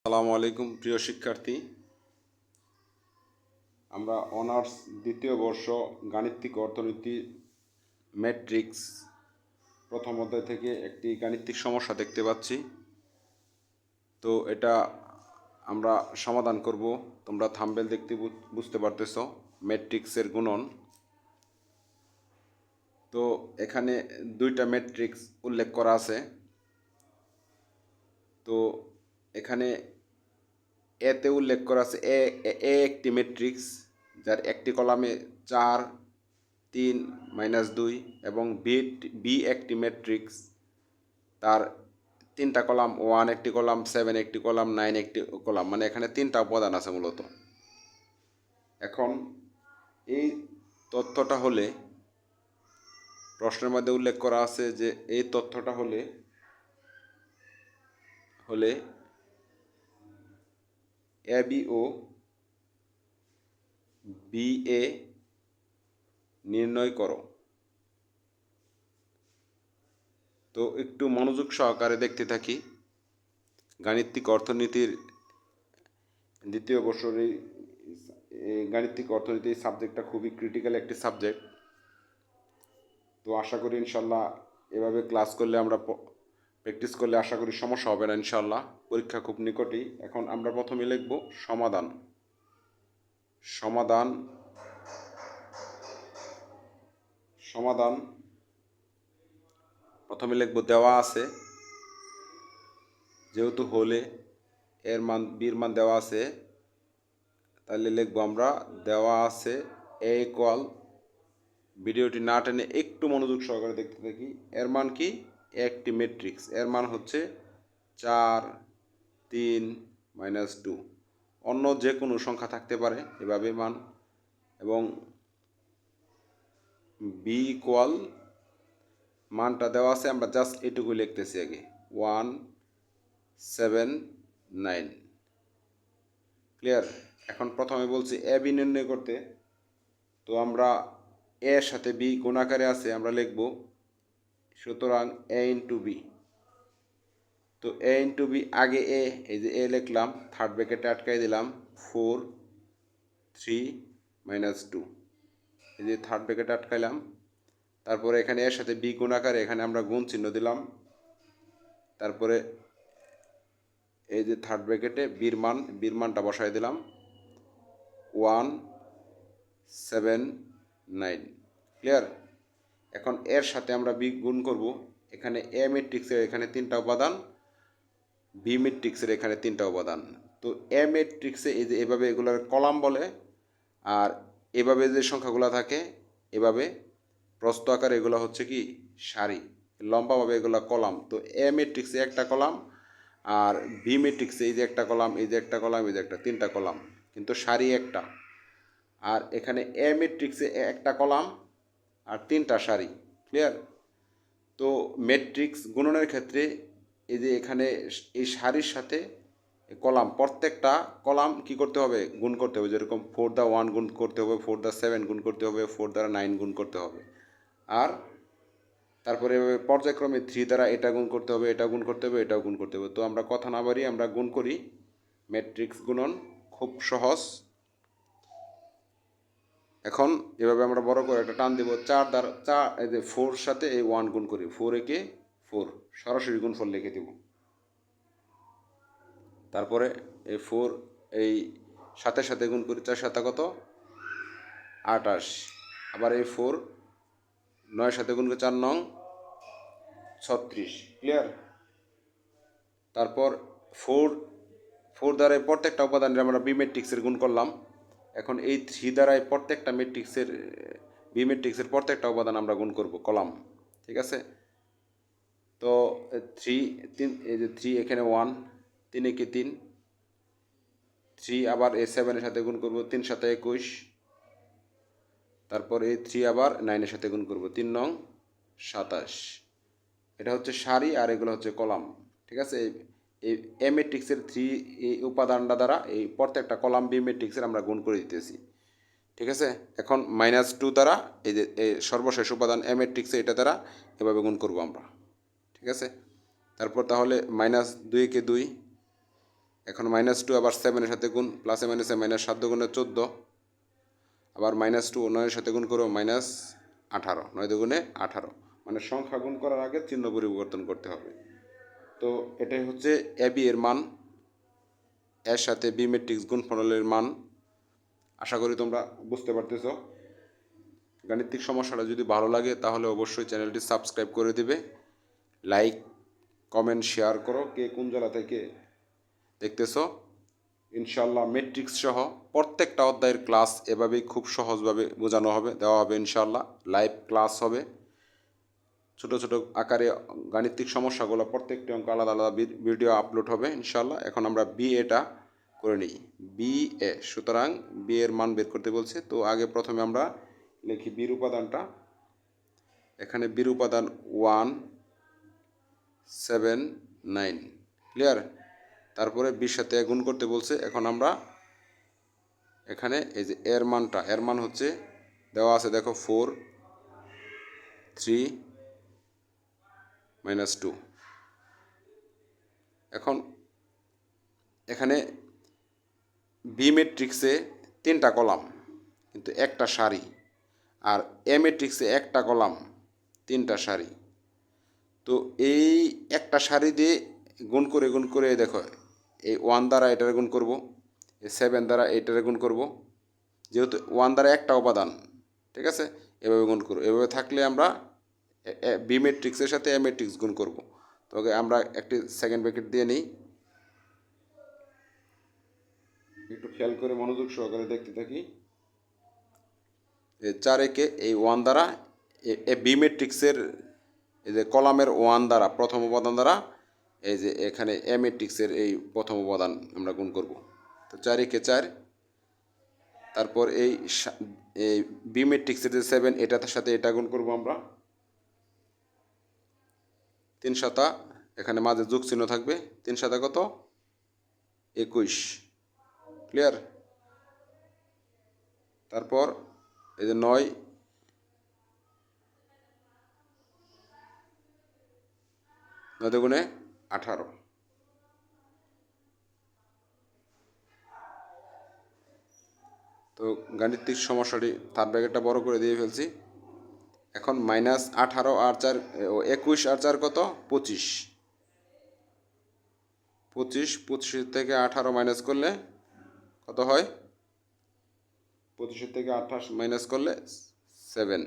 আসসালামু আলাইকুম প্রিয় শিক্ষার্থী। আমরা অনার্স দ্বিতীয় বর্ষ গাণিতিক অর্থনীতি ম্যাট্রিক্স প্রথম অধ্যায় থেকে একটি গাণিতিক সমস্যা দেখতে পাচ্ছি। তো এটা আমরা সমাধান করব। তোমরা থাম্বনেল দেখতে বুঝতে পারতেছো ম্যাট্রিক্সের গুণন। তো এখানে দুইটা ম্যাট্রিক্স উল্লেখ করা আছে। তো এখানে এতে উল্লেখ করা আছে এ একটি ম্যাট্রিক্স যার একটি কলামে 4, 3, -2 এবং বি একটি ম্যাট্রিক্স তার তিনটা কলাম 1 একটি কলাম, 7 একটি কলাম, 9 একটি কলাম, মানে এখানে তিনটা উপাদান আছে মূলত। এখন এই তথ্যটা হলে প্রশ্নের মধ্যে উল্লেখ করা আছে যে এই তথ্যটা হলে A B O B A নির্ণয় করো। তো একটু মনোযোগ সহকারে দেখতে থাকি। গাণিতিক অর্থনীতির দ্বিতীয় বর্ষের গাণিতিক অর্থনীতি সাবজেক্টটা খুবই ক্রিটিক্যাল একটি সাবজেক্ট। তো আশা করি ইনশাল্লাহ এভাবে ক্লাস করলে আমরা প্র্যাকটিস করলে আশা করি সমস্যা হবে না ইনশাল্লাহ। পরীক্ষা খুব নিকটেই। এখন আমরা প্রথমে লিখব সমাধান। সমাধান সমাধান প্রথমে লিখব দেওয়া আছে, যেহেতু হলে এর মান বির মান দেওয়া আছে, তাহলে লিখব আমরা দেওয়া আছে এ ইকুয়াল, ভিডিওটি না টেনে একটু মনোযোগ সহকারে দেখতে থাকি। এর মান কি? একটি ম্যাট্রিক্স, এর মান হচ্ছে 4, 3, -2। অন্য যে কোনো সংখ্যা থাকতে পারে এভাবে মান। এবং বি ইকুয়াল মানটা দেওয়া আছে, আমরা জাস্ট এটুকু লিখতেছি আগে 1, 7, 9। ক্লিয়ার? এখন প্রথমে বলছি এ বি নির্ণয় করতে। তো আমরা এর সাথে বি গুণাকারে আছে, আমরা লিখব সুতরাং এ ইন্টু বি। তো এ ইন্টু বি আগে এই যে এ লিখলাম, থার্ড ব্র্যাকেটে আটকাই দিলাম 4, 3, -2। এই যে থার্ড ব্র্যাকেটে আটকাইলাম। তারপরে এখানে এর সাথে বি গুণাকারে এখানে আমরা গুণ চিহ্ন দিলাম। তারপরে এই যে থার্ড ব্র্যাকেটে বির মানটা বসাই দিলাম 1, 7, 9। ক্লিয়ার? এখন এর সাথে আমরা বি গুণ করব। এখানে এ ম্যাট্রিক্সের এখানে তিনটা উপাদান, বি ম্যাট্রিক্সের এখানে তিনটা উপাদান। তো এ ম্যাট্রিক্সে এই যে এভাবে এগুলোর কলাম বলে, আর এভাবে যে সংখ্যাগুলো থাকে এভাবে প্রস্থ আকারে এগুলো হচ্ছে কি সারি, লম্বাভাবে এগুলো কলাম। তো এ ম্যাট্রিক্সে একটা কলাম, আর বি ম্যাট্রিক্সে এই যে একটা কলাম, এই যে একটা কলাম, এই যে একটা, তিনটা কলাম, কিন্তু সারি একটা। আর এখানে এ ম্যাট্রিক্সে একটা কলাম আর তিনটা সারি। ক্লিয়ার? তো ম্যাট্রিক্স গুণনের ক্ষেত্রে এই যে এখানে এই সারির সাথে কলাম, প্রত্যেকটা কলাম কি করতে হবে? গুণ করতে হবে। যেরকম 4/1 গুণ করতে হবে, 4/7 গুণ করতে হবে, 4/9 গুণ করতে হবে। আর তারপরে পর্যায়ক্রমে 3 দ্বারা এটা গুণ করতে হবে, এটা গুণ করতে হবে, এটাও গুণ করতে হবে। তো আমরা কথা না বাড়িয়ে আমরা গুণ করি। ম্যাট্রিক্স গুণন খুব সহজ। এখন এভাবে আমরা বড় করে একটা টান দেব, 4 দ্বারা 4, এই যে 4 সাথে এই 1 গুণ করি, 4 একে 4, সরাসরি গুণফল লিখে দেব। তারপরে এই 4 এই সাথে সাথে গুণ করি, 4 সাথে কত? 28। আবার এই 4 9 সাথে গুণ করি, 4 নং 36। ক্লিয়ার? তারপর 4 দ্বারা প্রত্যেকটা উপাদানের আমরা বি ম্যাট্রিক্সের গুণ করলাম। এখন এই 3 দ্বারাই প্রত্যেকটা ম্যাট্রিক্সের বি ম্যাট্রিক্সের প্রত্যেকটা উপাদান আমরা গুণ করব, কলাম। ঠিক আছে? তো 3 এই যে 3 এখানে 1, 3 একে 3, 3 আবার এই 7-এর সাথে গুণ করব, 3 সাথে 21। তারপর এই 3 আবার 9-এর সাথে গুণ করব, 3 নং 27। এটা হচ্ছে সারি আর এগুলো হচ্ছে কলাম। ঠিক আছে? এই এ ম্যাট্রিক্সের 3 এই উপাদানটা দ্বারা এই প্রত্যেকটা কলাম বি ম্যাট্রিক্সের আমরা গুণ করে দিতেছি। ঠিক আছে? এখন -2 দ্বারা এই যে এই সর্বশেষ উপাদান এ ম্যাট্রিক্সে এটা দ্বারা এভাবে গুণ করব আমরা। ঠিক আছে? তারপর তাহলে -2 কে 2, এখন -2 আবার 7-এর সাথে গুণ, প্লাসে মাইনাসে -7 দুগুণে 14, আবার -2 9-এর সাথে গুণ করবো -18, 9 দুগুণে 18, মানে সংখ্যা গুণ করার আগে চিহ্ন পরিবর্তন করতে হবে। তো এটাই হচ্ছে এ বি এর মান, এর সাথে বি ম্যাট্রিক্স গুণফলের মান। আশা করি তোমরা বুঝতে পারতেছ। গাণিতিক সমস্যাটা যদি ভালো লাগে তাহলে অবশ্যই চ্যানেলটি সাবস্ক্রাইব করে দিবে, লাইক কমেন্ট শেয়ার করো, কে কোন জেলা থেকে দেখতেছো। ইনশাল্লাহ ম্যাট্রিক্স সহ প্রত্যেকটা অধ্যায়ের ক্লাস এভাবেই খুব সহজভাবে বোঝানো হবে, দেওয়া হবে ইনশাল্লাহ। লাইভ ক্লাস হবে, ছোটো ছোটো আকারে গাণিতিক সমস্যাগুলো প্রত্যেকটি অঙ্ক আলাদা আলাদা ভিডিও আপলোড হবে ইনশাল্লাহ। এখন আমরা বি এটা করে নিই, বি এ। সুতরাং বি এর মান বের করতে বলছে, তো আগে প্রথমে আমরা লিখি বির উপাদানটা। এখানে বির উপাদান 1 7 9, ক্লিয়ার। তারপরে বির সাথে গুণ করতে বলছে। এখন আমরা এখানে এই যে এর মানটা, এর মান হচ্ছে দেওয়া আছে দেখো 4 3 -2। এখন এখানে বি ম্যাট্রিক্সে 3টা কলাম কিন্তু একটা সারি, আর এ ম্যাট্রিক্সে একটা কলাম 3টা সারি। তো এই একটা সারি দিয়ে গুণ করে দেখো, এই 1 দ্বারা এটারে গুণ করব, এই 7 দ্বারা এইটারে গুণ করব, যেহেতু 1 দ্বারা একটা উপাদান, ঠিক আছে, এভাবে গুণ করব। এভাবে থাকলে আমরা বি ম্যাট্রিক্সের সাথে এ ম্যাট্রিক্স গুণ করব। তবে আমরা একটি সেকেন্ড ব্র্যাকেট দিয়ে নিই, একটু খেয়াল করে মনোযোগ সহকারে দেখতে থাকি। 4 একে এই 1 দ্বারা বি ম্যাট্রিক্সের এই যে কলামের 1 দ্বারা প্রথম উপাদান দ্বারা এই যে এখানে এ ম্যাট্রিক্সের এই প্রথম উপাদান আমরা গুণ করব। তো 4 একে 4, তারপর এই বি ম্যাট্রিক্সের যে 7 এটার সাথে এটা গুণ করব আমরা 3 সাতা, এখানে মাঝে যোগ চিহ্ন থাকবে, 3 সাতা কত 21, ক্লিয়ার। তারপর এই যে 9 দুগুণে 18। তো গাণিতিক সমস্যাটি থার্ড ব্র্যাকেটটা বড় করে দিয়ে ফেলছি। এখন -18 আর 4 21 আর 4 কত 25, 25 থেকে 18 মাইনাস করলে কত হয়, 25 থেকে 28 মাইনাস করলে 7।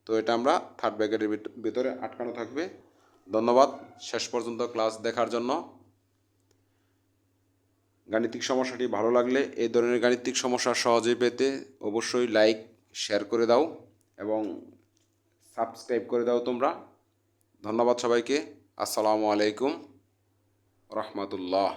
তো এটা আমরা থার্ড ব্র্যাকেটের ভিতরে আটকানো থাকবে। ধন্যবাদ শেষ পর্যন্ত ক্লাস দেখার জন্য। গাণিতিক সমস্যাটি ভালো লাগলে এই ধরনের গাণিতিক সমস্যা সহজেই পেতে অবশ্যই লাইক শেয়ার করে দাও এবং সাবস্ক্রাইব করে দাও তোমরা। ধন্যবাদ সবাইকে। আসসালামু আলাইকুম রহমতুল্লাহ।